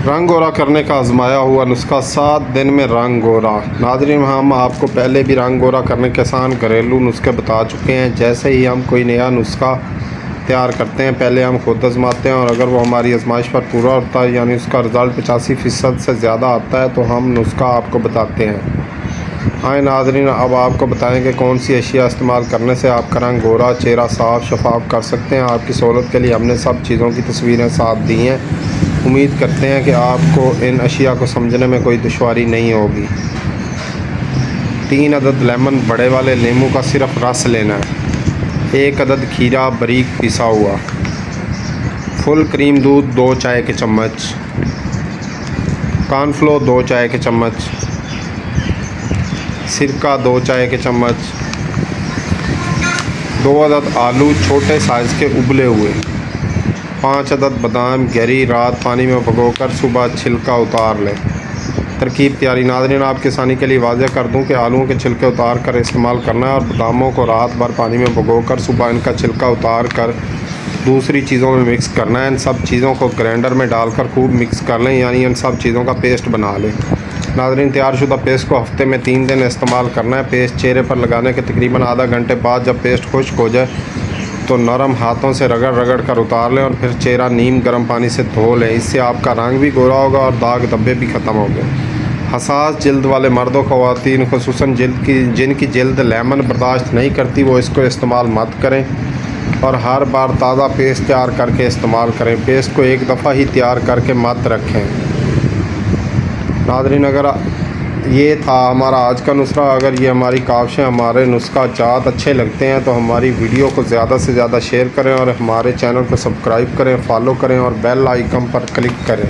रंग गोरा करने का आजमाया हुआ नुस्खा 7 दिन में रंग गोरा। नाज़रीन, हम आपको पहले भी रंग गोरा करने के आसान घरेलू नुस्खे बता चुके हैं। जैसे ही हम कोई नया नुस्खा तैयार करते हैं, पहले हम खुद आजमाते हैं और अगर वो हमारी आजमाइश पर पूरा होता है, यानी उसका रिज़ल्ट 85% से ज़्यादा आता है, तो हम नुस्खा आपको बताते हैं। आए नाज़रीन, अब आपको बताएंगे कौन सी अशिया इस्तेमाल करने से आपका रंग गोरा, चेहरा साफ़ शफाफ कर सकते हैं। आपकी सहूलत के लिए हमने सब चीज़ों की तस्वीरें साथ दी हैं। उम्मीद करते हैं कि आपको इन अशिया को समझने में कोई दुश्वारी नहीं होगी। 3 अदद लेमन बड़े वाले नींबू का सिर्फ रस लेना है। 1 अदद खीरा बारीक पिसा हुआ। फुल क्रीम दूध 2 चाय के चम्मच। कॉर्नफ्लोर 2 चाय के चम्मच। सिरका 2 चाय के चम्मच। 2 अदद आलू छोटे साइज़ के उबले हुए। 5 अदद बादाम गहरी रात पानी में भिगोकर सुबह छिलका उतार लें। तरकीब तैयारी। नाज़रीन, आपकी आसानी के लिए वाज़ह कर दूं कि आलूओं के छिलके उतार कर इस्तेमाल करना है और बादामों को रात भर पानी में भिगोकर सुबह इनका छिलका उतार कर दूसरी चीज़ों में मिक्स करना है। इन सब चीज़ों को ग्राइंडर में डालकर खूब मिक्स कर लें, यानी इन सब चीज़ों का पेस्ट बना लें। नाज़रीन, तैयारशुदा पेस्ट को हफ्ते में 3 दिन इस्तेमाल करना है। पेस्ट चेहरे पर लगाने के तकरीबन आधा घंटे बाद जब पेस्ट खुश्क हो जाए तो नरम हाथों से रगड़ रगड़ कर उतार लें और फिर चेहरा नीम गर्म पानी से धो लें। इससे आपका रंग भी गोरा होगा और दाग धब्बे भी ख़त्म होंगे। हसास जल्द वाले मर्दों ख़वातीन, खुसूसन जिनकी जल्द लेमन बर्दाश्त नहीं करती, वो इसको इस्तेमाल मत करें और हर बार ताज़ा पेस्ट तैयार करके इस्तेमाल करें। पेस्ट को एक दफ़ा ही तैयार करके मत रखें। नाज़रीन, अगर ये था हमारा आज का नुस्खा। अगर ये हमारी काविशें, हमारे नुस्खा जात अच्छे लगते हैं तो हमारी वीडियो को ज़्यादा से ज़्यादा शेयर करें और हमारे चैनल को सब्सक्राइब करें, फॉलो करें और बेल आइकन पर क्लिक करें।